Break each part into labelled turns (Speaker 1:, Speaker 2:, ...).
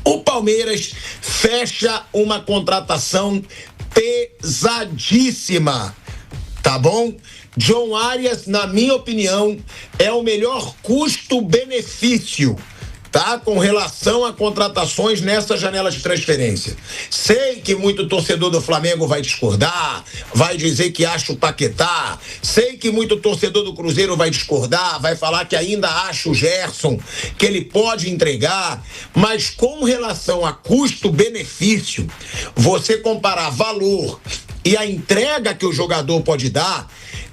Speaker 1: O Palmeiras fecha uma contratação pesadíssima, tá bom? John Arias, na minha opinião, é o melhor custo-benefício, tá? Com relação a contratações nessa janela de transferência. Sei que muito torcedor do Flamengo vai discordar, vai dizer que acha o Paquetá. Sei que muito torcedor do Cruzeiro vai discordar, vai falar que ainda acha o Gerson, que ele pode entregar. Mas com relação a custo-benefício, você comparar valor e a entrega que o jogador pode dar,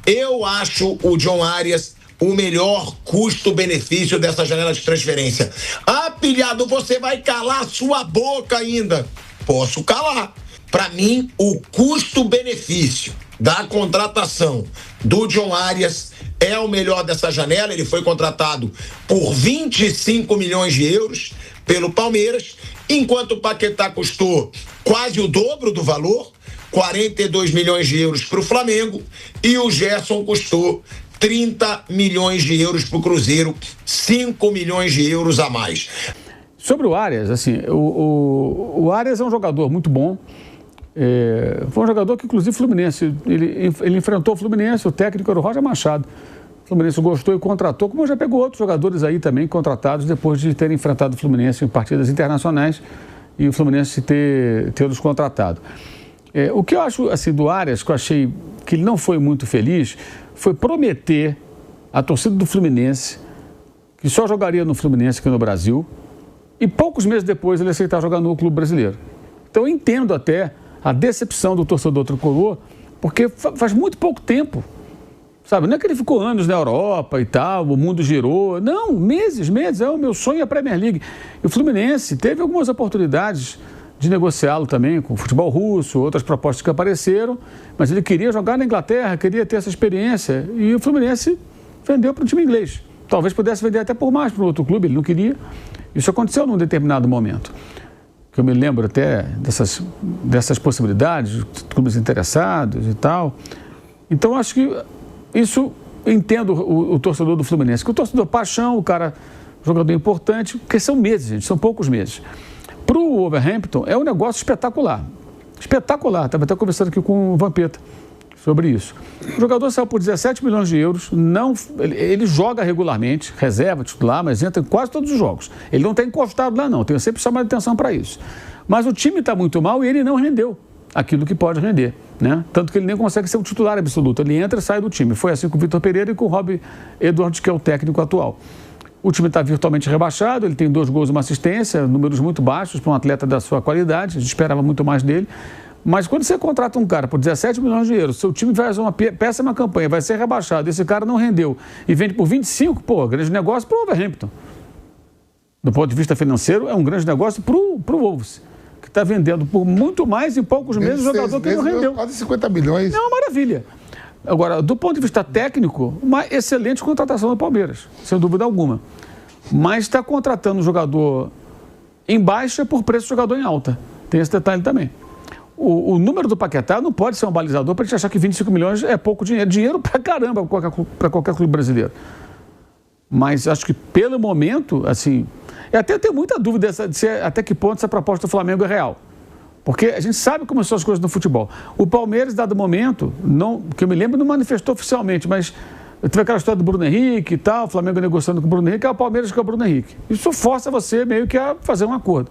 Speaker 1: eu acho o John Arias o melhor custo-benefício dessa janela de transferência. Ah, pilhado, você vai calar sua boca ainda. Posso calar. Para mim, o custo-benefício da contratação do John Arias é o melhor dessa janela. Ele foi contratado por 25 milhões de euros pelo Palmeiras, enquanto o Paquetá custou quase o dobro do valor, 42 milhões de euros para o Flamengo, e o Gerson custou 30 milhões de euros para o Cruzeiro, 5 milhões de euros a mais.
Speaker 2: Sobre o Arias, assim, o Arias é um jogador muito bom. Foi um jogador que, inclusive, o Fluminense, ele enfrentou o Fluminense, o técnico era o Roger Machado. O Fluminense gostou e contratou, como já pegou outros jogadores aí também contratados depois de terem enfrentado o Fluminense em partidas internacionais e o Fluminense ter os contratado. O que eu acho assim, do Arias, que eu achei que ele não foi muito feliz, foi prometer à torcida do Fluminense que só jogaria no Fluminense aqui no Brasil e poucos meses depois ele aceitar jogar no clube brasileiro. Então eu entendo até a decepção do torcedor tricolor, porque faz muito pouco tempo, sabe? Não é que ele ficou anos na Europa e tal, o mundo girou. Não, meses, o meu sonho é a Premier League. E o Fluminense teve algumas oportunidades de negociá-lo também com o futebol russo, outras propostas que apareceram, mas ele queria jogar na Inglaterra, queria ter essa experiência, e o Fluminense vendeu para o time inglês. Talvez pudesse vender até por mais para outro clube, ele não queria. Isso aconteceu num determinado momento, que eu me lembro até dessas possibilidades, clubes interessados e tal. Então, acho que isso, entendo o torcedor do Fluminense, que o torcedor paixão, o cara, jogador importante, porque são meses, gente, são poucos meses. Para o Wolverhampton é um negócio espetacular. Espetacular. Estava até conversando aqui com o Vampeta sobre isso. O jogador saiu por 17 milhões de euros. Ele joga regularmente, reserva, titular, mas entra em quase todos os jogos. Ele não está encostado lá, não. Tenho sempre chamado atenção para isso. Mas o time está muito mal e ele não rendeu aquilo que pode render, né? Tanto que ele nem consegue ser um titular absoluto. Ele entra e sai do time. Foi assim com o Vitor Pereira e com o Rob Edwards, que é o técnico atual. O time está virtualmente rebaixado, ele tem 2 gols e uma assistência, números muito baixos para um atleta da sua qualidade, a gente esperava muito mais dele. Mas quando você contrata um cara por 17 milhões de euros, seu time faz uma péssima campanha, vai ser rebaixado, esse cara não rendeu e vende por 25, grande negócio para o Wolverhampton. Do ponto de vista financeiro, é um grande negócio para o Wolves, que está vendendo por muito mais em poucos meses o jogador que não rendeu.
Speaker 3: Quase 50 milhões.
Speaker 2: É uma maravilha. Agora, do ponto de vista técnico, uma excelente contratação do Palmeiras, sem dúvida alguma. Mas está contratando um jogador em baixa por preço de jogador em alta. Tem esse detalhe também. O número do Paquetá não pode ser um balizador para a gente achar que 25 milhões é pouco dinheiro. Dinheiro pra caramba para qualquer clube brasileiro. Mas acho que pelo momento, assim... até eu tenho muita dúvida até que ponto essa proposta do Flamengo é real. Porque a gente sabe como são as coisas no futebol. O Palmeiras, dado momento, que eu me lembro, não manifestou oficialmente, mas teve aquela história do Bruno Henrique e tal, o Flamengo negociando com o Bruno Henrique, é o Palmeiras que é o Bruno Henrique. Isso força você meio que a fazer um acordo.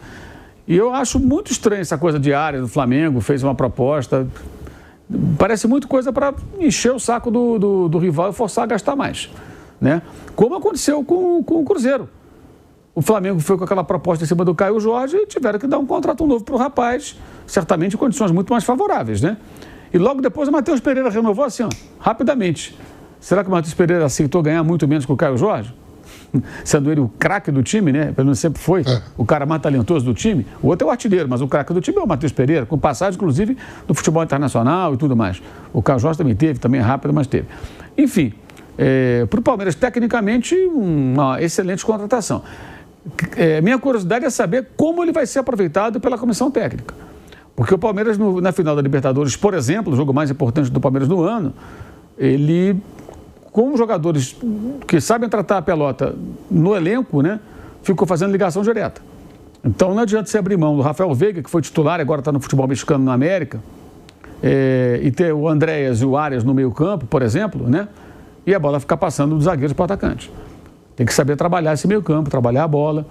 Speaker 2: E eu acho muito estranho essa coisa de área do Flamengo, fez uma proposta. Parece muito coisa para encher o saco do rival e forçar a gastar mais, né? Como aconteceu com o Cruzeiro. O Flamengo foi com aquela proposta em cima do Caio Jorge e tiveram que dar um contrato novo para o rapaz, certamente em condições muito mais favoráveis, né? E logo depois o Matheus Pereira renovou assim, rapidamente. Será que o Matheus Pereira aceitou ganhar muito menos que o Caio Jorge? Sendo ele o craque do time, né? Pelo menos sempre foi o cara mais talentoso do time. O outro é o artilheiro, mas o craque do time é o Matheus Pereira, com passagem, inclusive, no futebol internacional e tudo mais. O Caio Jorge também é rápido, mas teve. Enfim, para o Palmeiras, tecnicamente, uma excelente contratação. Minha curiosidade é saber como ele vai ser aproveitado pela comissão técnica. Porque o Palmeiras, na final da Libertadores, por exemplo, o jogo mais importante do Palmeiras no ano, ele, com jogadores que sabem tratar a pelota no elenco, né, ficou fazendo ligação direta. Então não adianta você abrir mão do Rafael Veiga, que foi titular e agora está no futebol mexicano na América, e ter o Andréas e o Arias no meio campo, por exemplo, né? E a bola ficar passando dos zagueiros para o atacante. Tem que saber trabalhar esse meio campo, trabalhar a bola,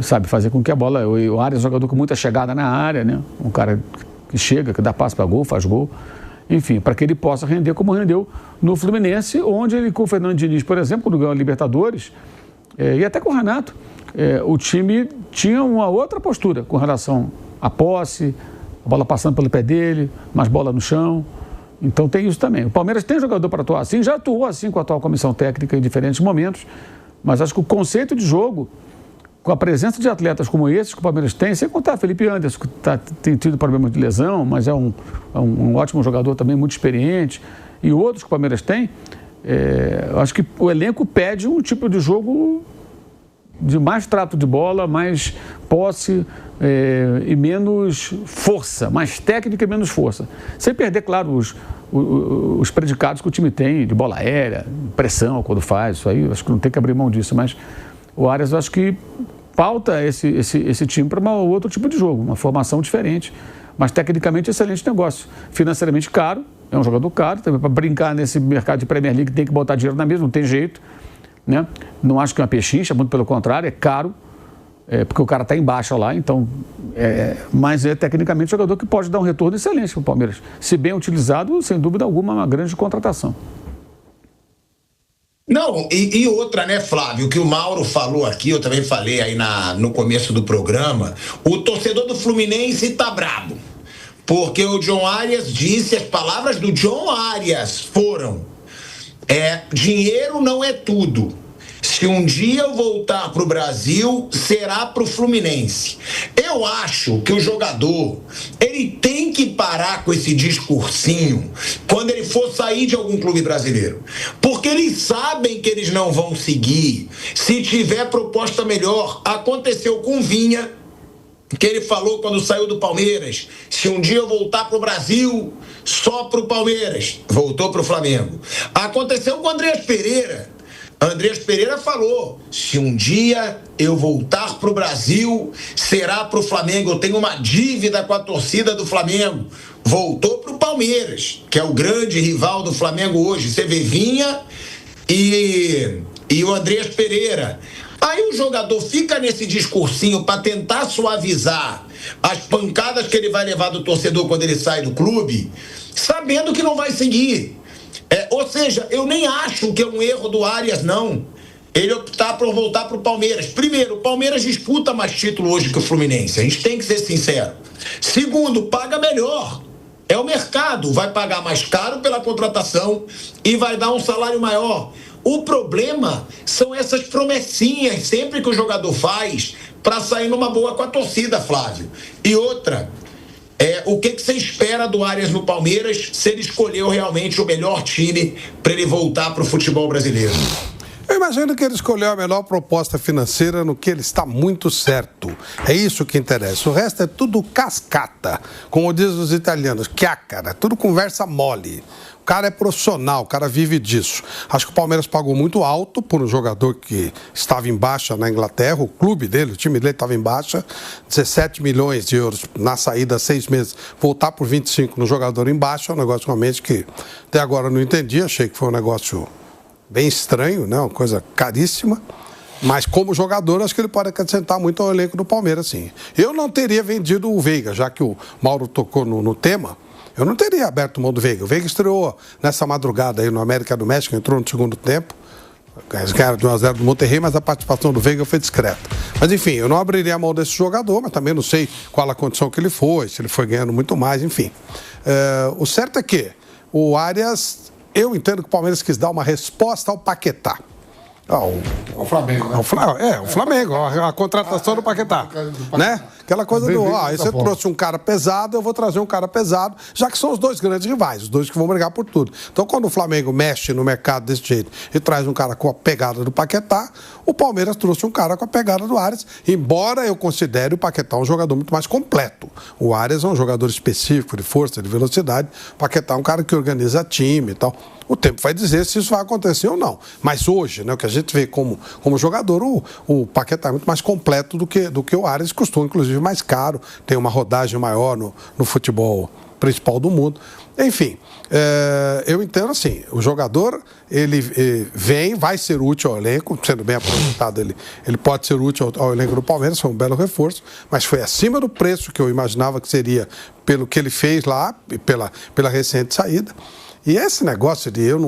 Speaker 2: sabe, fazer com que a bola... O Arias é um jogador com muita chegada na área, né? Um cara que chega, que dá passe para gol, faz gol. Enfim, para que ele possa render como rendeu no Fluminense, onde ele, com o Fernando Diniz, por exemplo, quando ganhou a Libertadores, e até com o Renato, o time tinha uma outra postura com relação à posse, a bola passando pelo pé dele, mais bola no chão. Então tem isso também. O Palmeiras tem jogador para atuar assim, já atuou assim com a atual comissão técnica em diferentes momentos, mas acho que o conceito de jogo, com a presença de atletas como esses que o Palmeiras tem, sem contar Felipe Anderson, que tem tido problema de lesão, mas é um ótimo jogador também, muito experiente, e outros que o Palmeiras tem, acho que o elenco pede um tipo de jogo de mais trato de bola, mais posse e menos força, mais técnica e menos força. Sem perder, claro, os predicados que o time tem de bola aérea, pressão quando faz, isso aí, acho que não tem que abrir mão disso, mas o Arias, acho que pauta esse time para um outro tipo de jogo, uma formação diferente, mas tecnicamente excelente negócio. Financeiramente caro, é um jogador caro, também para brincar nesse mercado de Premier League tem que botar dinheiro na mesa, não tem jeito, né? Não acho que é uma pechincha, muito pelo contrário, é caro, porque o cara está em baixa lá, então, mas é tecnicamente um jogador que pode dar um retorno excelente para o Palmeiras. Se bem utilizado, sem dúvida alguma, uma grande contratação.
Speaker 1: Não, e outra, né, Flávio, que o Mauro falou aqui, eu também falei aí no começo do programa, o torcedor do Fluminense tá brabo, porque o John Arias disse, as palavras do John Arias foram, dinheiro não é tudo. Se um dia eu voltar para o Brasil, será para o Fluminense. Eu acho que o jogador, ele tem que parar com esse discursinho quando ele for sair de algum clube brasileiro. Porque eles sabem que eles não vão seguir se tiver proposta melhor. Aconteceu com o Vinha, que ele falou quando saiu do Palmeiras, se um dia eu voltar para o Brasil, só para o Palmeiras. Voltou para o Flamengo. Aconteceu com o Andrés Pereira. Andrés Pereira falou, se um dia eu voltar para o Brasil, será para o Flamengo. Eu tenho uma dívida com a torcida do Flamengo. Voltou para o Palmeiras, que é o grande rival do Flamengo hoje. Você vê Vinha e o Andrés Pereira. Aí o jogador fica nesse discursinho para tentar suavizar as pancadas que ele vai levar do torcedor quando ele sai do clube, sabendo que não vai seguir. Ou seja, eu nem acho que é um erro do Arias, não. Ele optar por voltar para o Palmeiras. Primeiro, o Palmeiras disputa mais título hoje que o Fluminense. A gente tem que ser sincero. Segundo, paga melhor. É o mercado. Vai pagar mais caro pela contratação e vai dar um salário maior. O problema são essas promessinhas sempre que o jogador faz para sair numa boa com a torcida, Flávio. E outra... o que você espera do Arias no Palmeiras se ele escolheu realmente o melhor time para ele voltar para o futebol brasileiro?
Speaker 3: Eu imagino que ele escolheu a melhor proposta financeira no que ele está muito certo. É isso que interessa. O resto é tudo cascata. Como dizem os italianos, chiacchiera, tudo conversa mole. O cara é profissional, o cara vive disso. Acho que o Palmeiras pagou muito alto por um jogador que estava em baixa na Inglaterra, o clube dele, o time dele estava em baixa, 17 milhões de euros na saída, 6 meses, voltar por 25 no jogador em baixa, é um negócio realmente que até agora eu não entendi, achei que foi um negócio bem estranho, né? Uma coisa caríssima. Mas como jogador, acho que ele pode acrescentar muito ao elenco do Palmeiras, sim. Eu não teria vendido o Veiga, já que o Mauro tocou no tema. Eu não teria aberto mão do Veiga. O Veiga estreou nessa madrugada aí no América do México, entrou no segundo tempo. Eles ganharam de 1-0 do Monterrey, mas a participação do Veiga foi discreta. Mas enfim, eu não abriria a mão desse jogador, mas também não sei qual a condição que ele foi, se ele foi ganhando muito mais, enfim. O certo é que o Arias, eu entendo que o Palmeiras quis dar uma resposta ao Paquetá.
Speaker 4: O Flamengo, né?
Speaker 3: O Flamengo, a contratação do Paquetá, né? Aquela coisa aí você trouxe um cara pesado, eu vou trazer um cara pesado, já que são os dois grandes rivais, os dois que vão brigar por tudo. Então, quando o Flamengo mexe no mercado desse jeito e traz um cara com a pegada do Paquetá, o Palmeiras trouxe um cara com a pegada do Arias, embora eu considere o Paquetá um jogador muito mais completo. O Arias é um jogador específico, de força, de velocidade. O Paquetá é um cara que organiza time e tal. O tempo vai dizer se isso vai acontecer ou não. Mas hoje, né, o que a gente vê como jogador, o Paquetá é muito mais completo do que o Arias, custou inclusive mais caro, tem uma rodagem maior no futebol principal do mundo. Enfim, eu entendo assim, o jogador, ele vai ser útil ao elenco, sendo bem aproveitado, ele pode ser útil ao elenco do Palmeiras, foi um belo reforço, mas foi acima do preço que eu imaginava que seria pelo que ele fez lá, pela recente saída. E esse negócio de eu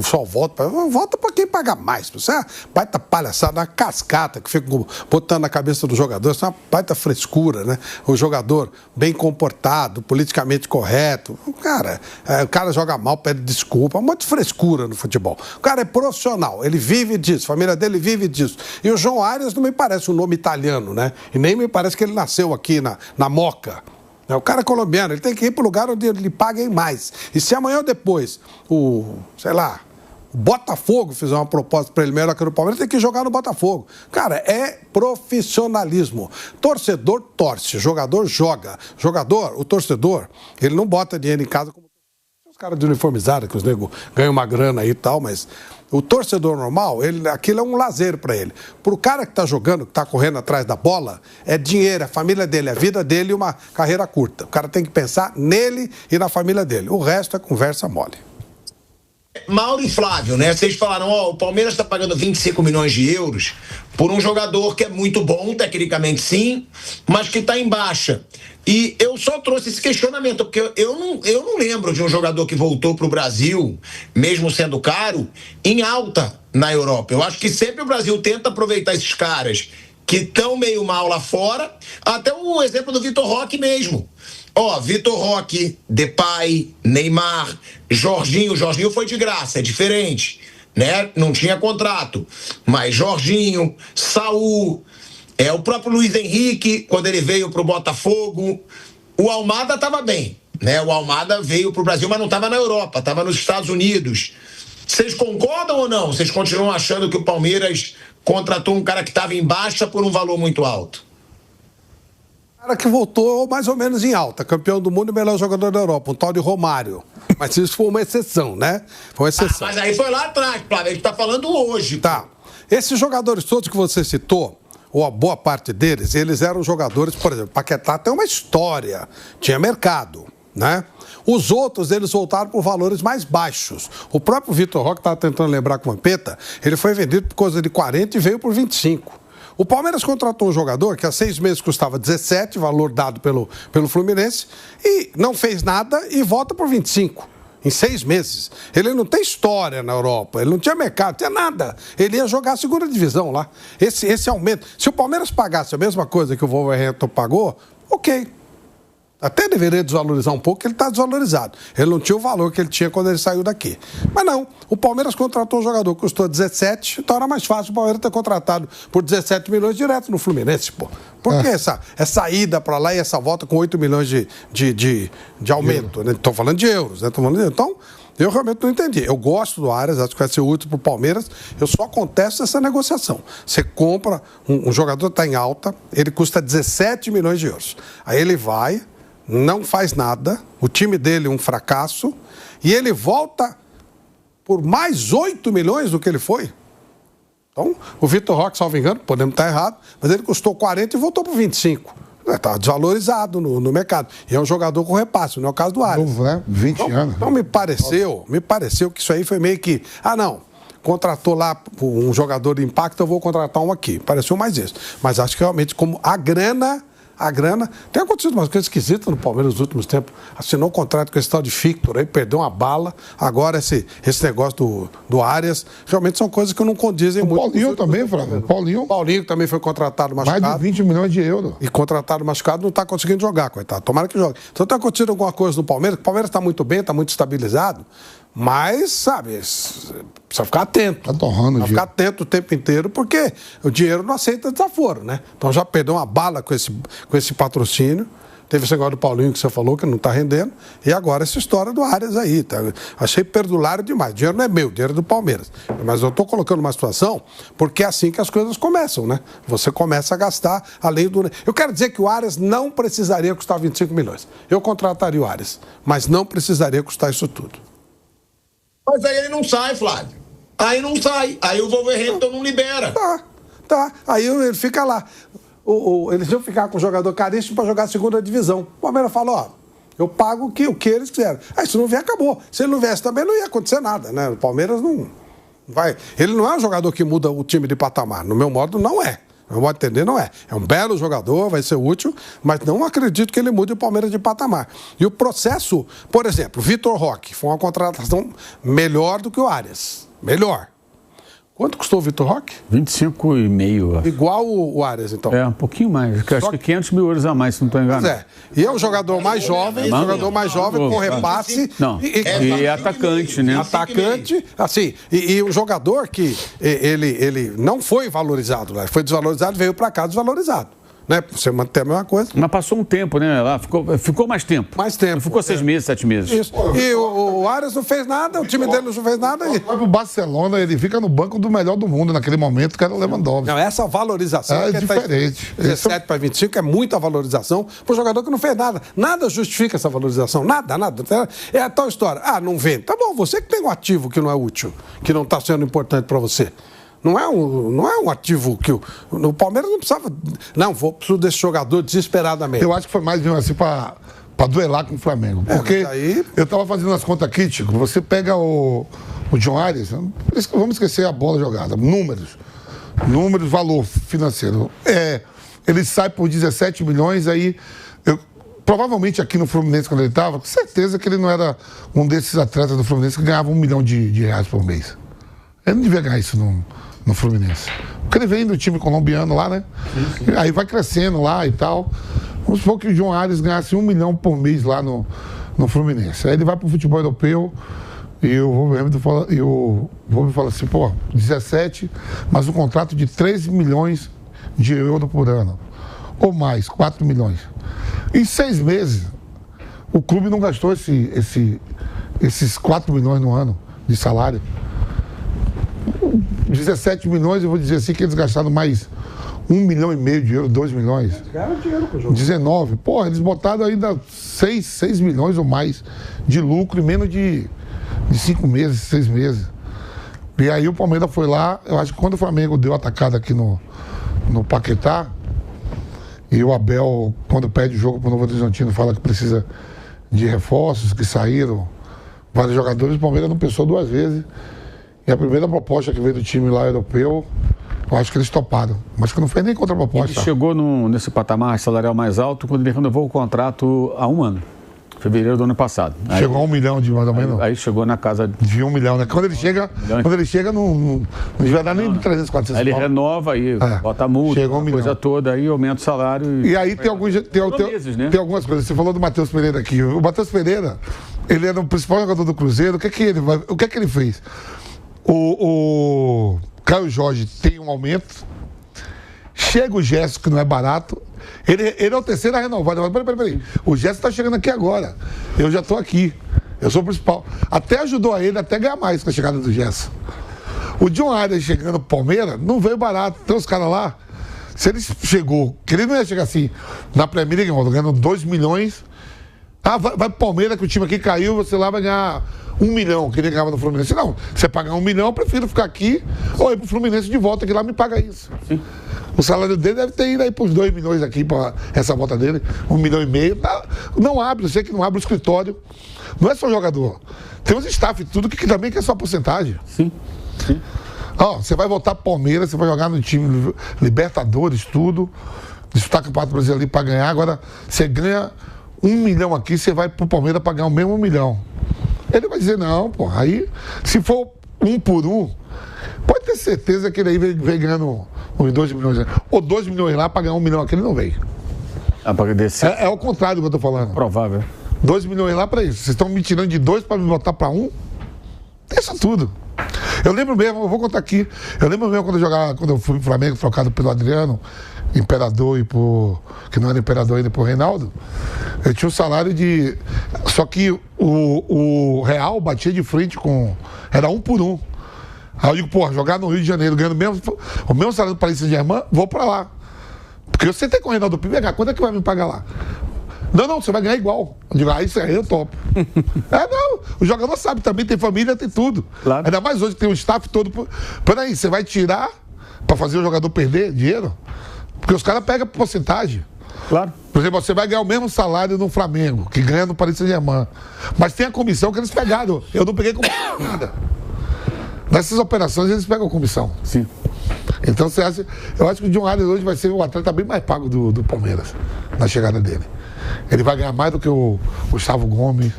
Speaker 3: só volta para quem paga mais. Você é baita palhaçada, uma cascata que fica botando na cabeça do jogador, isso é uma baita frescura, né? O jogador bem comportado, politicamente correto. O cara joga mal, pede desculpa, um monte de frescura no futebol. O cara é profissional, ele vive disso, a família dele vive disso. E o João Arias não me parece um nome italiano, né? E nem me parece que ele nasceu aqui na Moca. O cara é colombiano, ele tem que ir para o lugar onde ele paguem mais. E se amanhã ou depois o Botafogo fizer uma proposta para ele melhor que o Palmeiras, tem que jogar no Botafogo. Cara, é profissionalismo. Torcedor torce, jogador joga. O torcedor, ele não bota dinheiro em casa como os caras de uniformizado, que os negros ganham uma grana aí e tal, mas o torcedor normal, aquilo é um lazer para ele. Para o cara que está jogando, que está correndo atrás da bola, é dinheiro, a família dele, a vida dele e uma carreira curta. O cara tem que pensar nele e na família dele. O resto é conversa mole.
Speaker 1: Mauro e Flávio, né? Vocês falaram, o Palmeiras está pagando 25 milhões de euros por um jogador que é muito bom, tecnicamente sim, mas que está em baixa. E eu só trouxe esse questionamento, porque eu não lembro de um jogador que voltou para o Brasil, mesmo sendo caro, em alta na Europa. Eu acho que sempre o Brasil tenta aproveitar esses caras que estão meio mal lá fora, até o exemplo do Vitor Roque mesmo. Vitor Roque, Depay, Neymar, Jorginho foi de graça, é diferente, né? Não tinha contrato, mas Jorginho, Saúl, o próprio Luiz Henrique, quando ele veio para o Botafogo, o Almada estava bem, né? O Almada veio para o Brasil, mas não estava na Europa, estava nos Estados Unidos. Vocês concordam ou não? Vocês continuam achando que o Palmeiras contratou um cara que estava em baixa por um valor muito alto?
Speaker 3: Cara que voltou mais ou menos em alta, campeão do mundo e melhor jogador da Europa, um tal de Romário. Mas isso foi uma exceção, né? Foi uma exceção.
Speaker 1: Mas aí foi lá atrás, Flávio, a gente está falando hoje.
Speaker 3: Tá. Esses jogadores todos que você citou, ou a boa parte deles, eles eram jogadores, por exemplo, Paquetá tem uma história, tinha mercado, né? Os outros, eles voltaram por valores mais baixos. O próprio Vitor Roque, estava tentando lembrar com o Vampeta, ele foi vendido por coisa de 40 e veio por 25. O Palmeiras contratou um jogador que há 6 meses custava 17, valor dado pelo Fluminense, e não fez nada e volta por 25. Em 6 meses. Ele não tem história na Europa, ele não tinha mercado, não tinha nada. Ele ia jogar a segunda divisão lá. Esse aumento. Se o Palmeiras pagasse a mesma coisa que o Wolverhampton pagou, ok. Até deveria desvalorizar um pouco, porque ele está desvalorizado. Ele não tinha o valor que ele tinha quando ele saiu daqui. Mas não, o Palmeiras contratou um jogador que custou 17, então era mais fácil o Palmeiras ter contratado por 17 milhões direto no Fluminense, pô. Por que essa ida para lá e essa volta com 8 milhões de aumento? Estou falando de euros, né? Então, eu realmente não entendi. Eu gosto do Arias, acho que vai ser útil para o Palmeiras, eu só contesto essa negociação. Você compra, um jogador está em alta, ele custa 17 milhões de euros. Aí ele vai, não faz nada, o time dele é um fracasso, e ele volta por mais 8 milhões do que ele foi. Então, o Vitor Roque, salvo engano, podemos estar errado, mas ele custou 40 e voltou por 25. Está desvalorizado no mercado. E é um jogador com repasse, não é o caso do Arias.
Speaker 4: Novo, né? 20 anos.
Speaker 3: Então me pareceu que isso aí foi meio que... contratou lá um jogador de impacto, eu vou contratar um aqui. Pareceu mais isso. Mas acho que realmente, como a grana... Tem acontecido umas coisas esquisitas no Palmeiras nos últimos tempos. Assinou um contrato com esse tal de Victor, aí perdeu uma bala. Agora esse negócio do Arias, realmente são coisas que não condizem muito.
Speaker 4: O Paulinho também, Flávio.
Speaker 3: Paulinho também foi contratado machucado.
Speaker 4: Mais de 20 milhões de euros.
Speaker 3: E contratado machucado não está conseguindo jogar, coitado. Tomara que jogue. Então tem acontecido alguma coisa no Palmeiras. O Palmeiras está muito bem, está muito estabilizado. Mas, sabe, precisa ficar atento.
Speaker 4: Tá torrando o
Speaker 3: Precisa ficar atento o tempo inteiro, porque o dinheiro não aceita desaforo, né? Então já perdeu uma bala com esse patrocínio. Teve esse negócio do Paulinho que você falou, que não está rendendo. E agora essa história do Arias aí. Tá? Achei perdulário demais. O dinheiro não é meu, o dinheiro é do Palmeiras. Mas eu estou colocando uma situação porque é assim que as coisas começam, né? Você começa a gastar além do... Eu quero dizer que o Arias não precisaria custar 25 milhões. Eu contrataria o Arias, mas não precisaria custar isso tudo.
Speaker 1: Mas aí ele não sai, Flávio. Aí não sai. Aí o Wolverhampton não libera.
Speaker 3: Tá. Aí ele fica lá. Eles iam ficar com o jogador caríssimo para jogar a segunda divisão. O Palmeiras falou, eu pago o que eles quiserem. Aí se não vier, acabou. Se ele não viesse também, não ia acontecer nada, né? O Palmeiras não vai... Ele não é um jogador que muda o time de patamar. No meu modo, não é. No meu modo de entender, não é. É um belo jogador, vai ser útil, mas não acredito que ele mude o Palmeiras de patamar. E o processo, por exemplo, Vitor Roque, foi uma contratação melhor do que o Arias. Melhor. Quanto custou o Vitor Roque?
Speaker 2: 25,5.
Speaker 3: Igual o Arias, então.
Speaker 2: Um pouquinho mais. Acho que 500 mil euros a mais, se não estou enganado.
Speaker 3: Pois é. E é um jogador mais jovem, com repasse.
Speaker 2: Não. E atacante, né?
Speaker 3: Atacante, assim, e um jogador que ele não foi valorizado lá, foi desvalorizado, veio para cá desvalorizado. Né? Você mantém a mesma coisa.
Speaker 2: Mas passou um tempo, né? Lá ficou mais tempo.
Speaker 3: Mais tempo.
Speaker 2: Ficou 6 meses, 7 meses.
Speaker 3: Isso. E o Arias não fez nada, o time dele não fez nada.
Speaker 4: Vai pro Barcelona, ele fica no banco do melhor do mundo naquele momento, que era o Lewandowski.
Speaker 3: Não, essa valorização
Speaker 4: é diferente.
Speaker 3: 17 para 25 é muita valorização para um jogador que não fez nada. Nada justifica essa valorização. Nada. É a tal história. Não vende. Tá bom, você que tem um ativo que não é útil, que não está sendo importante para você. Não é um ativo que o Palmeiras não precisava... Não, preciso desse jogador desesperadamente.
Speaker 4: Eu acho que foi mais assim para duelar com o Flamengo. Porque eu estava fazendo as contas aqui, Tico, você pega o John Arias, vamos esquecer a bola jogada, números, valor financeiro. Ele sai por 17 milhões, aí... Provavelmente aqui no Fluminense, quando ele estava, com certeza que ele não era um desses atletas do Fluminense que ganhava R$1 milhão de reais por mês. Ele não devia ganhar isso no Fluminense. Porque ele vem do time colombiano lá, né? Sim. Aí vai crescendo lá e tal. Vamos supor que o John Arias ganhasse R$1 milhão por mês lá no Fluminense. Aí ele vai pro futebol europeu e o Wolverhampton fala assim, 17, mas um contrato de 13 milhões de euros por ano. Ou mais, 4 milhões. Em 6 meses, o clube não gastou esses 4 milhões no ano de salário. 17 milhões, eu vou dizer assim, que eles gastaram mais 1,5 milhão de euros, 2 milhões. Eles ganharam dinheiro com o jogo. 19. Eles botaram ainda 6 milhões ou mais de lucro em menos de 5 meses, 6 meses. E aí o Palmeiras foi lá, eu acho que quando o Flamengo deu a atacada aqui no Paquetá, e o Abel, quando pede o jogo para o Novo Horizontino, fala que precisa de reforços, que saíram vários jogadores, o Palmeiras não pensou 2 vezes. E a primeira proposta que veio do time lá europeu, eu acho que eles toparam. Mas que não foi nem contraproposta.
Speaker 2: Ele chegou nesse patamar salarial mais alto quando ele renovou o contrato há 1 ano. Fevereiro do ano passado.
Speaker 4: Chegou a 1 milhão de mais ou menos.
Speaker 2: Aí chegou na casa
Speaker 4: de 1 milhão, né? Quando ele chega não vai dar nem 300, 400.
Speaker 2: Aí ele renova, aí bota a multa, coisa toda, aí aumenta o salário.
Speaker 4: E aí tem algumas coisas. Você falou do Matheus Pereira aqui. O Matheus Pereira, ele era o principal jogador do Cruzeiro. O que é que ele fez? O Caio Jorge tem um aumento, chega o Gerson, que não é barato, ele é o terceiro a renovar. Peraí, o Gerson está chegando aqui agora, eu já estou aqui, eu sou o principal. Até ajudou a ele até ganhar mais com a chegada do Gerson. O John Arias chegando pro Palmeiras, não veio barato, tem uns caras lá, se ele chegou, que ele não ia chegar assim, na Premier League, ganhando 2 milhões, vai pro Palmeiras, que o time aqui caiu, você lá vai ganhar 1 milhão, que ele ganhava no Fluminense. Não, você pagar 1 milhão, eu prefiro ficar aqui ou ir pro Fluminense de volta, que lá me paga isso. Sim. O salário dele deve ter ido aí pros 2 milhões aqui, para essa volta dele, 1,5 milhão. Não abre, eu sei que não abre o escritório. Não é só jogador. Tem uns staff tudo que também quer só porcentagem.
Speaker 2: Sim.
Speaker 4: Você vai voltar pro Palmeiras, você vai jogar no time Libertadores, tudo, disputar o Campeonato Brasileiro ali para ganhar. Agora, você ganha 1 milhão aqui, você vai pro Palmeiras para ganhar o mesmo 1 milhão. Ele vai dizer, não, aí, se for 1 por 1, pode ter certeza que ele aí vem ganhando uns 2 milhões. Ou 2 milhões lá para ganhar 1 milhão aqui, ele não vem. É o contrário do que eu tô falando.
Speaker 2: Provável.
Speaker 4: 2 milhões lá para isso. Vocês estão me tirando de 2 para me botar para 1? Esqueça tudo. Eu lembro mesmo, eu vou contar aqui, eu lembro mesmo quando eu fui pro Flamengo, trocado pelo Adriano, Imperador que não era Imperador ainda, por Reinaldo, eu tinha um salário de... Só que o Real batia de frente com... Era 1 por 1. Aí eu digo, porra, jogar no Rio de Janeiro, ganhando o mesmo salário do Paris Saint-Germain, vou pra lá. Porque eu sentei com o Reinaldo Pinto, quanto é que vai me pagar lá? Não, você vai ganhar igual. Eu digo, isso aí eu topo. Não, o jogador sabe também, tem família, tem tudo. Claro. Ainda mais hoje que tem um staff todo. Peraí, você vai tirar pra fazer o jogador perder dinheiro? Porque os caras pegam porcentagem.
Speaker 2: Claro.
Speaker 4: Por exemplo, você vai ganhar o mesmo salário no Flamengo, que ganha no Paris Saint-Germain. Mas tem a comissão que eles pegaram. Eu não peguei comissão nada. Nessas operações eles pegam comissão.
Speaker 2: Sim.
Speaker 4: Então eu acho que o John Arias hoje vai ser o atleta bem mais pago do Palmeiras, na chegada dele. Ele vai ganhar mais do que o Gustavo Gomes,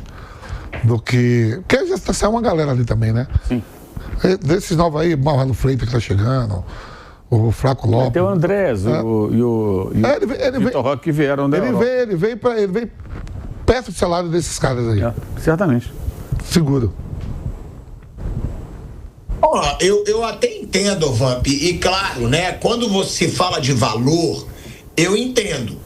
Speaker 4: porque já está saindo uma galera ali também, né?
Speaker 2: Sim.
Speaker 4: Desses novos aí, Marlon Freitas que tá chegando, o Flaco Lopes.
Speaker 2: Tem o Andrés e o Vitor Roque que vieram da Europa.
Speaker 4: Ele veio perto do salário desses caras aí.
Speaker 2: Certamente.
Speaker 4: Seguro.
Speaker 1: Eu até entendo, Vamp, e claro, né, quando você fala de valor, eu entendo.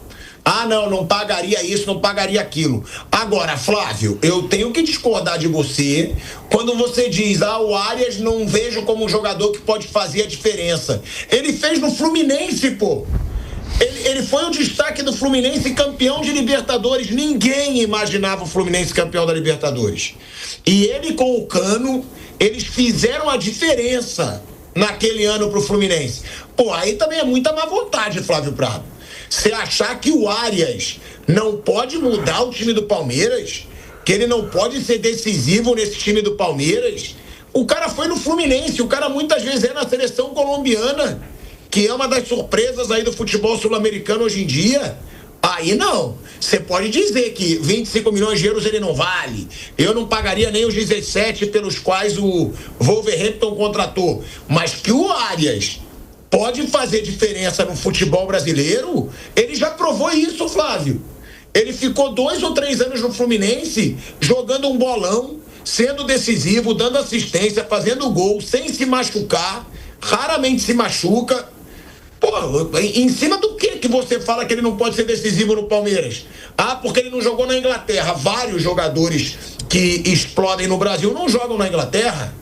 Speaker 1: Não pagaria isso, não pagaria aquilo. Agora, Flávio, eu tenho que discordar de você quando você diz, o Arias não vejo como um jogador que pode fazer a diferença. Ele fez no Fluminense, pô. Ele foi o destaque do Fluminense, campeão de Libertadores. Ninguém imaginava o Fluminense campeão da Libertadores. E ele com o Cano, eles fizeram a diferença naquele ano pro Fluminense. Pô, aí também é muita má vontade, Flávio Prado. Você achar que o Arias não pode mudar o time do Palmeiras, que ele não pode ser decisivo nesse time do Palmeiras, o cara foi no Fluminense, o cara muitas vezes é na seleção colombiana, que é uma das surpresas aí do futebol sul-americano hoje em dia. Aí não, você pode dizer que 25 milhões de euros ele não vale, eu não pagaria nem os 17 pelos quais o Wolverhampton contratou, mas que o Arias pode fazer diferença no futebol brasileiro, ele já provou isso, Flávio. Ele ficou 2 ou 3 anos no Fluminense, jogando um bolão, sendo decisivo, dando assistência, fazendo gol, sem se machucar, raramente se machuca. Pô, em cima do que você fala que ele não pode ser decisivo no Palmeiras? Porque ele não jogou na Inglaterra. Vários jogadores que explodem no Brasil não jogam na Inglaterra.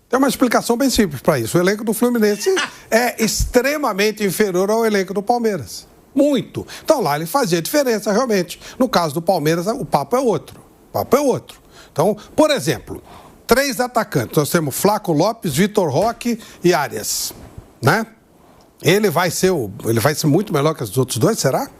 Speaker 3: Tem uma explicação bem simples para isso. O elenco do Fluminense é extremamente inferior ao elenco do Palmeiras. Muito. Então lá ele fazia diferença realmente. No caso do Palmeiras, o papo é outro. Então, por exemplo, 3 atacantes. Nós temos Flaco Lopes, Vitor Roque e Arias. Né? Ele vai ser muito melhor que os outros dois, será?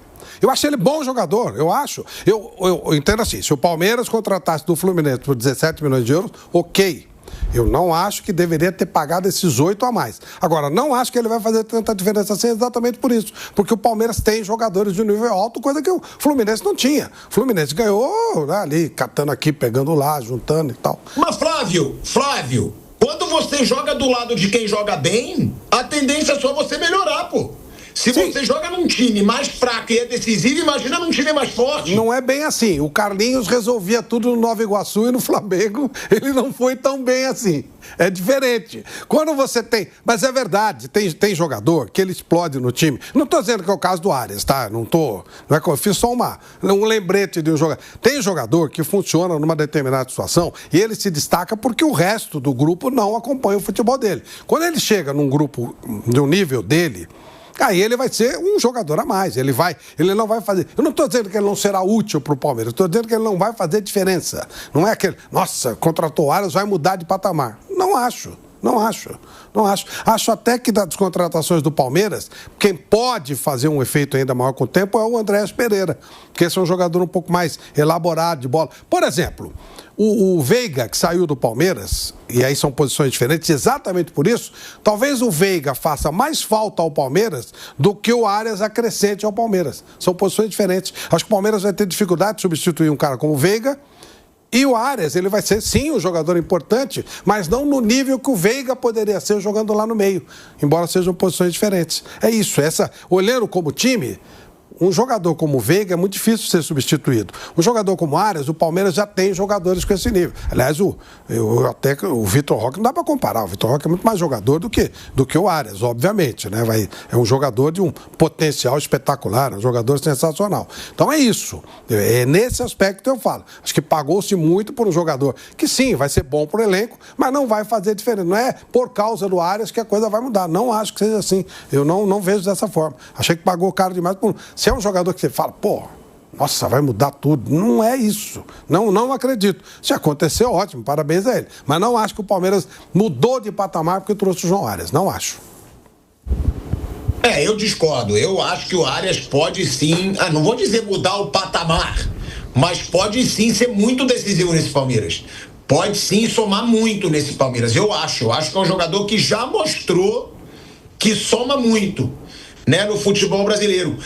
Speaker 3: Eu acho ele bom jogador, eu acho. Eu entendo assim, se o Palmeiras contratasse do Fluminense por 17 milhões de euros, ok. Eu não acho que deveria ter pagado esses 8 a mais. Agora, não acho que ele vai fazer tanta diferença assim exatamente por isso. Porque o Palmeiras tem jogadores de um nível alto, coisa que o Fluminense não tinha. O Fluminense ganhou, né, ali, catando aqui, pegando lá, juntando e tal.
Speaker 1: Mas, Flávio, quando você joga do lado de quem joga bem, a tendência é só você melhorar, pô. Se Sim. Você joga num time mais fraco e é decisivo, imagina num time mais forte.
Speaker 3: Não é bem assim. O Carlinhos resolvia tudo no Nova Iguaçu e no Flamengo ele não foi tão bem assim. É diferente. Quando você tem... Mas é verdade, tem jogador que ele explode no time. Não estou dizendo que é o caso do Arias, tá? Não é que eu fiz só um lembrete de um jogador. Tem jogador que funciona numa determinada situação e ele se destaca porque o resto do grupo não acompanha o futebol dele. Quando ele chega num grupo de um nível dele... Aí ele vai ser um jogador a mais, ele não vai fazer... Eu não estou dizendo que ele não será útil para o Palmeiras, estou dizendo que ele não vai fazer diferença. Não é aquele, nossa, contratou o Arias, vai mudar de patamar. Não acho. Acho até que das contratações do Palmeiras, quem pode fazer um efeito ainda maior com o tempo é o Andrés Pereira, que esse é um jogador um pouco mais elaborado de bola. Por exemplo, o Veiga, que saiu do Palmeiras, e aí são posições diferentes, exatamente por isso, talvez o Veiga faça mais falta ao Palmeiras do que o Arias acrescente ao Palmeiras. São posições diferentes. Acho que o Palmeiras vai ter dificuldade de substituir um cara como o Veiga. E o Arias, ele vai ser, sim, um jogador importante, mas não no nível que o Veiga poderia ser jogando lá no meio, embora sejam posições diferentes. É isso, olhando como time, um jogador como o Veiga é muito difícil ser substituído. Um jogador como o Arias, o Palmeiras já tem jogadores com esse nível. Aliás, o Vitor Roque não dá para comparar. O Vitor Roque é muito mais jogador do que o Arias, obviamente, né? É um jogador de um potencial espetacular, um jogador sensacional. Então é isso. É nesse aspecto que eu falo. Acho que pagou-se muito por um jogador que sim, vai ser bom para o elenco, mas não vai fazer diferença. Não é por causa do Arias que a coisa vai mudar. Não acho que seja assim. Eu não vejo dessa forma. Achei que pagou caro demais. Se é um jogador que você fala, pô, nossa, vai mudar tudo. Não é isso. Não acredito. Se aconteceu, ótimo, parabéns a ele. Mas não acho que o Palmeiras mudou de patamar porque trouxe o João Arias. Não acho.
Speaker 1: Eu discordo. Eu acho que o Arias pode sim, não vou dizer mudar o patamar, mas pode sim ser muito decisivo nesse Palmeiras. Pode sim somar muito nesse Palmeiras. Eu acho que é um jogador que já mostrou que soma muito, né, no futebol brasileiro.